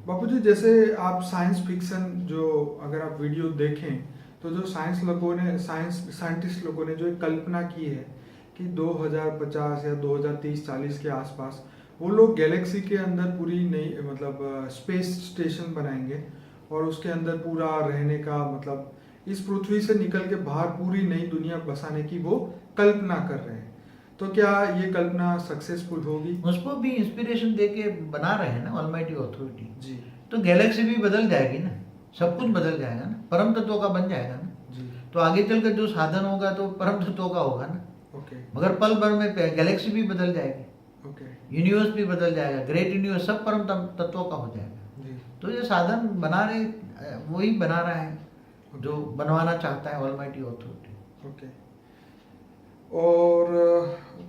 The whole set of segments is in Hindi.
बापू जी, जैसे आप साइंस फिक्शन जो अगर आप वीडियो देखें तो जो साइंटिस्ट लोगों ने जो एक कल्पना की है कि 2050 या 2030-40 के आसपास वो लोग गैलेक्सी के अंदर पूरी नई मतलब स्पेस स्टेशन बनाएंगे और उसके अंदर पूरा रहने का मतलब इस पृथ्वी से निकल के बाहर पूरी नई दुनिया बसाने की वो कल्पना कर रहे हैं। तो क्या ये कल्पना सक्सेसफुल होगी? उसको भी इंस्पिरेशन दे के बना रहे हैं ना ऑलमाइटी अथॉरिटी। जी तो गैलेक्सी भी बदल जाएगी ना, सब कुछ बदल जाएगा ना, परम तत्वों का बन जाएगा ना। जी। तो आगे चलकर जो साधन होगा तो परम तत्वों का होगा ना। ओके मगर पल भर में गैलेक्सी भी बदल जाएगी, ओके। यूनिवर्स भी बदल जाएगा, ग्रेट यूनिवर्स सब परम तत्वों का हो जाएगा। जी तो ये साधन बना रहे, वही बना रहा है जो बनवाना चाहता है ऑलमाइटी अथॉरिटी। ओके। और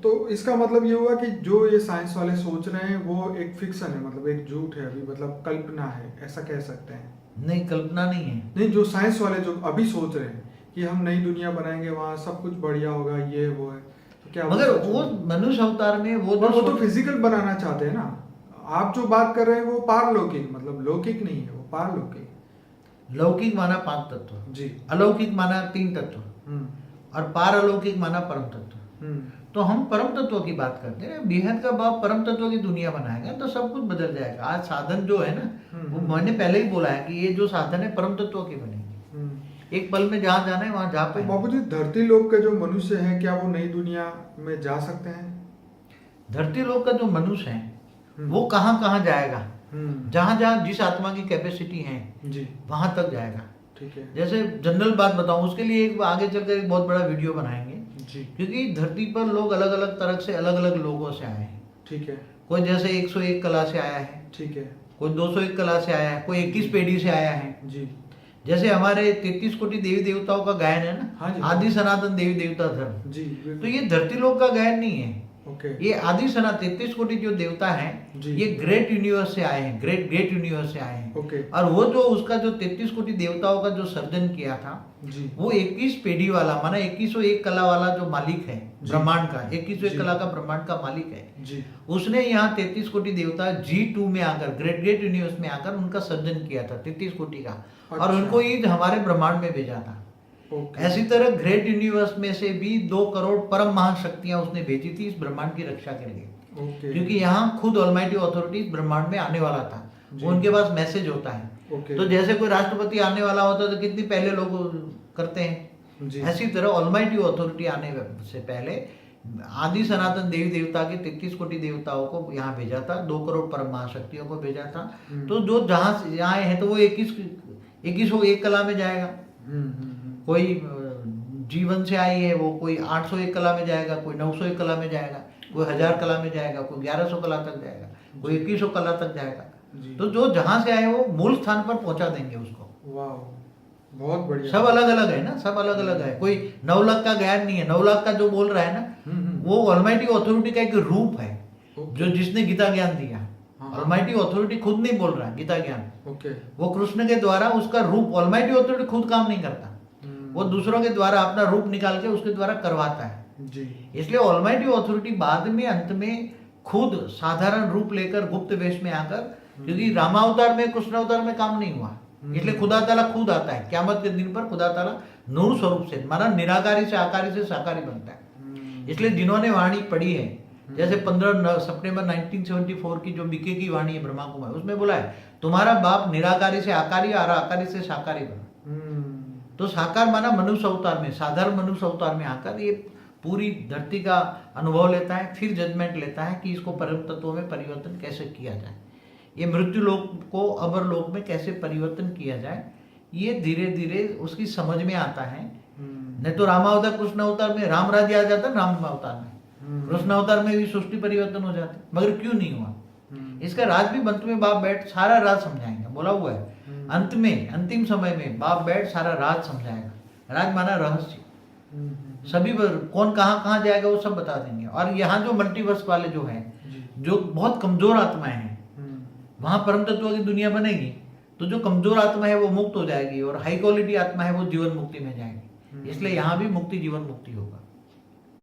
तो इसका मतलब ये हुआ कि जो ये साइंस वाले सोच रहे हैं वो एक फिक्शन है, मतलब एक झूठ है, अभी मतलब कल्पना है, ऐसा कह सकते हैं? नहीं, कल्पना नहीं है। नहीं, जो साइंस वाले जो अभी सोच रहे हैं कि हम नई दुनिया बनाएंगे, वहाँ सब कुछ बढ़िया होगा, ये वो है, तो क्या मगर सच वो होगा? मनुष्य अवतार में वो और वो तो फिजिकल बनाना चाहते हैं ना। आप जो बात कर रहे हैं वो पारलौकिक, मतलब लौकिक नहीं है, वो पारलौकिक। लौकिक माना 5 तत्व, जी। अलौकिक माना 3 तत्व, हम्म और पारलौकिक माना परम तत्व। हम्म तो हम परम तत्व की बात करते हैं, बेहद का बाप परम तत्व की दुनिया बनाएगा तो सब कुछ बदल जाएगा। आज साधन जो है ना, वो मैंने पहले ही बोला है कि ये जो साधन है परम तत्व के बनेंगे। एक पल में जहाँ जाना है वहाँ जा तो पाएंगे। बाबू जी, धरती लोक के जो मनुष्य हैं क्या वो नई दुनिया में जा सकते हैं? धरती लोक का जो मनुष्य है हम्म। वो कहाँ कहाँ जाएगा, हम्म। जहाँ जहाँ जिस आत्मा की कैपेसिटी है जी। वहां तक जाएगा। ठीक है। जैसे जनरल बात बताऊं, उसके लिए एक आगे चलकर एक बहुत बड़ा वीडियो बनाएंगे। जी। क्योंकि धरती पर लोग अलग अलग तरह से अलग अलग लोगों से आए हैं। ठीक है। कोई जैसे 101 कला से आया है, ठीक है। कोई 201 कला से आया है, कोई 21 पीढ़ी से आया है। जी। जैसे हमारे 33 कोटि देवी देवताओं का गायन है हाँ जी। ना, आदि सनातन देवी देवता धर्म। जी बिल्कुल। तो ये धरती लोक का गायन नहीं है। ओके। ये आदि सना 33 कोटि जो देवता हैं, जी। ये ग्रेट यूनिवर्स से आए हैं, ग्रेट यूनिवर्स से आए हैं। ओके। और वो जो उसका जो 33 कोटि देवताओं का जो सर्जन किया था, जी। वो 21 पीढ़ी वाला माना 2101 कला वाला जो मालिक है जी। ब्रह्मांड का, 2101 जी। कला का ब्रह्मांड का मालिक है, जी। उसने यहाँ 33 कोटि देवता G2 में आकर, ग्रेट यूनिवर्स में आकर उनका सर्जन किया था 33 कोटि का। और अच्छा। उनको ये हमारे ब्रह्मांड में भेजा था। ओके। ऐसी तरह ग्रेट यूनिवर्स में से भी 2 करोड़ परम महाशक्तियां उसने भेजी थी इस ब्रह्मांड की रक्षा के लिए। ओके। क्योंकि यहाँ खुद ऑलमाइटी अथॉरिटी ब्रह्मांड में आने वाला था, वो उनके पास मैसेज होता है। ओके। तो जैसे कोई राष्ट्रपति आने वाला होता है तो कितनी पहले लोग करते हैं, जी। ऐसी तरह ऑलमाइटी अथॉरिटी आने से पहले आदि सनातन देवी देवता के 33 कोटि देवताओं को यहाँ भेजा था, 2 करोड़ परम महाशक्तियों को भेजा था। तो जो जहाँ से आए हैं तो वो 2101 कला में जाएगा। कोई जीवन से आई है वो, कोई 801 कला में जाएगा, कोई 901 कला में जाएगा, कोई 1000 कला में जाएगा, कोई 1100 कला तक जाएगा, कोई 2100 कला तक जाएगा। तो जो जहां से आए वो मूल स्थान पर पहुंचा देंगे उसको। वाह, बहुत बढ़िया। सब अलग अलग है ना, सब अलग अलग है। कोई 9 लाख का ज्ञान नहीं है। 9 लाख का जो बोल रहा है ना, वो ऑलमाइटी अथॉरिटी का एक रूप है जो जिसने गीता ज्ञान दिया। ऑलमाइटी अथॉरिटी खुद नहीं बोल रहा है गीता ज्ञान। ओके। वो कृष्ण के द्वारा उसका रूप, ऑलमाइटी अथॉरिटी खुद काम नहीं करता, वो दूसरों के द्वारा अपना रूप निकाल के उसके द्वारा करवाता है जी। इसलिए ऑलमाइटी अथॉरिटी बाद में अंत में खुद साधारण रूप लेकर गुप्त वेश में आकर, क्योंकि रामावतार में कृष्ण अवतार में काम नहीं हुआ, इसलिए खुदा ताला खुद आता है क़यामत के दिन पर। खुदा ताला नूर स्वरूप से माना निराकारी से आकारी से साकारी बनता है। इसलिए जिन्होंने वाणी पढ़ी है, जैसे 15 सितंबर 1974 की जो बीके की वाणी है ब्रह्मा कुमार, उसमें बोला है तुम्हारा बाप निराकारी से आकारी और आकारी से साकारी बना। तो साकार माना मनुष्य अवतार में, साधारण मनुष्य अवतार में आकर ये पूरी धरती का अनुभव लेता है, फिर जजमेंट लेता है कि इसको परम तत्वों में परिवर्तन कैसे किया जाए, ये मृत्यु लोक को अमर लोक में कैसे परिवर्तन किया जाए, ये धीरे धीरे उसकी समझ में आता है। नहीं तो रामावतार कृष्ण अवतार में राम राज्य आ जाता, राम अवतार में कृष्ण अवतार में भी सृष्टि परिवर्तन हो जाते, मगर क्यों नहीं हुआ? इसका राज भी अंत में बाप बैठ सारा राज समझाएंगे, बोला हुआ है अंत में, अंतिम समय में बाप बैठ सारा राज समझाएगा। राज माना रहस्य, सभी कौन कहाँ कहाँ जाएगा वो सब बता देंगे। और यहाँ जो मल्टीवर्स वाले जो हैं, जो बहुत कमजोर आत्माएं हैं, वहां परम तत्व की दुनिया बनेगी तो जो कमजोर आत्मा है वो मुक्त हो जाएगी, और हाई क्वालिटी आत्मा है वो जीवन मुक्ति में जाएगी। इसलिए यहाँ भी मुक्ति जीवन मुक्ति होगा।